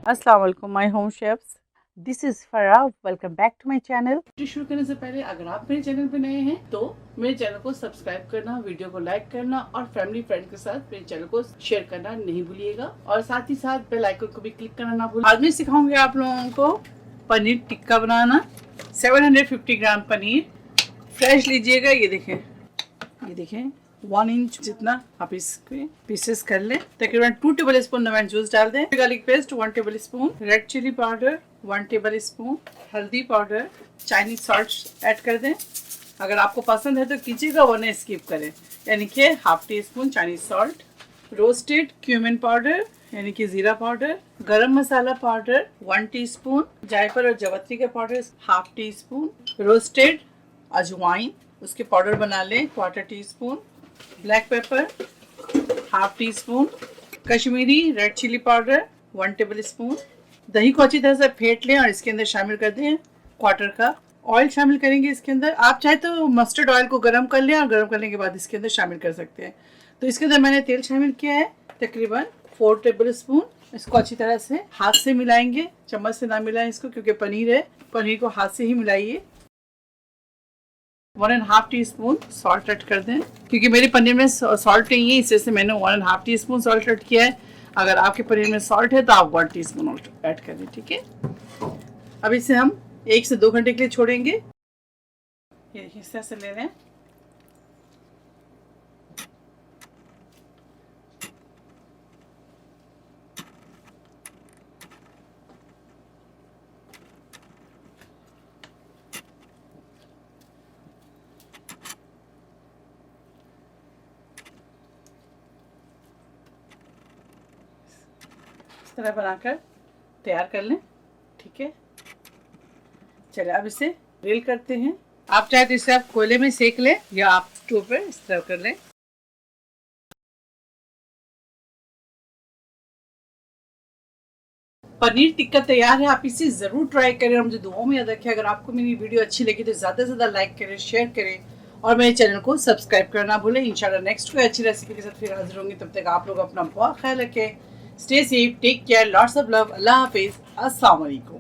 अस्सलाम वालेकुम my home chefs, this is Farah. Welcome back to my channel. शुरू करने से पहले अगर आप मेरे चैनल पे नए हैं तो मेरे चैनल को सब्सक्राइब करना, वीडियो को लाइक करना और फैमिली फ्रेंड के साथ मेरे चैनल को शेयर करना नहीं भूलिएगा और साथ ही साथ बेल आइकन को भी क्लिक करना ना भूलिए। आज मैं सिखाऊंगी आप लोगों को पनीर टिक्का बनाना। 750 ग्राम पनीर फ्रेश लीजिएगा। ये देखें 1 इंच जितना आप इसके पीसेस कर लें। तकरीबन 2 टेबल स्पून लेमन जूस डाल दें। Garlic paste 1 tablespoon, red chilli powder 1 tablespoon, हल्दी पाउडर, चाइनीज सॉल्ट ऐड कर दें। अगर आपको पसंद है तो कीजिएगा वरना स्किप करें। यानी कि half tea spoon Chinese salt, roasted cumin powder यानी कि जीरा पाउडर, गरम मसाला पाउडर 1 टीस्पून, जायफल और जवत्री का powder half teaspoon, roasted अजवाइन उसके पाउडर बना लें 1/4 teaspoon, black pepper half teaspoon, Kashmiri red chilli powder 1 tablespoon. दही को अच्छी तरह से फेंट लें और इसके अंदर शामिल कर दें 1/4 कप। ऑयल शामिल करेंगे इसके अंदर। आप चाहे तो मस्टर्ड ऑयल को गर्म कर लें और गर्म करने के बाद इसके अंदर शामिल कर सकते हैं। तो इसके अंदर मैंने तेल शामिल किया है तकरीबन 4 टेबल स्पून। इसको अच्छी तरह से हाथ से मिलाएंगे, चम्मच से ना मिलाएं इसको क्योंकि पनीर है, पनीर को हाथ से ही मिलाइए। 1.5 टीस्पून सॉल्ट ऐड कर दें। क्योंकि मेरे पनीर में सॉल्ट नहीं है इस वजह से मैंने 1.5 टीस्पून सॉल्ट ऐड किया है। अगर आपके पनीर में सॉल्ट है तो आप 1 टीस्पून ऐड कर दें, ठीक है। अब इसे हम 1 से 2 घंटे के लिए छोड़ेंगे। ये देखिए इस तरह से ले लें। इस तरह बनाकर तैयार कर लें, ठीक है। चलिए अब इसे ग्रिल करते हैं। आप चाहे तो इसे आप कोयले में सेक लें या आप स्टोव पर इस तरह कर लें। पनीर टिक्का तैयार है। आप इसे ज़रूर ट्राई करें और मुझे दुआओं में याद रखें। अगर आपको मेरी वीडियो अच्छी लगी तो ज़्यादा से ज़्यादा लाइक करें, शेयर करें और मेरे चैनल को सब्सक्राइब करना भूलें। इंशाल्लाह नेक्स्ट कोई अच्छी रेसिपी के साथ फिर हाजिर होंगी। तब तक आप लोग अपना बहुत ख्याल रखें। Stay safe, take care, lots of love. अल्लाह हाफिज़, अस्सलाम वालेकुम।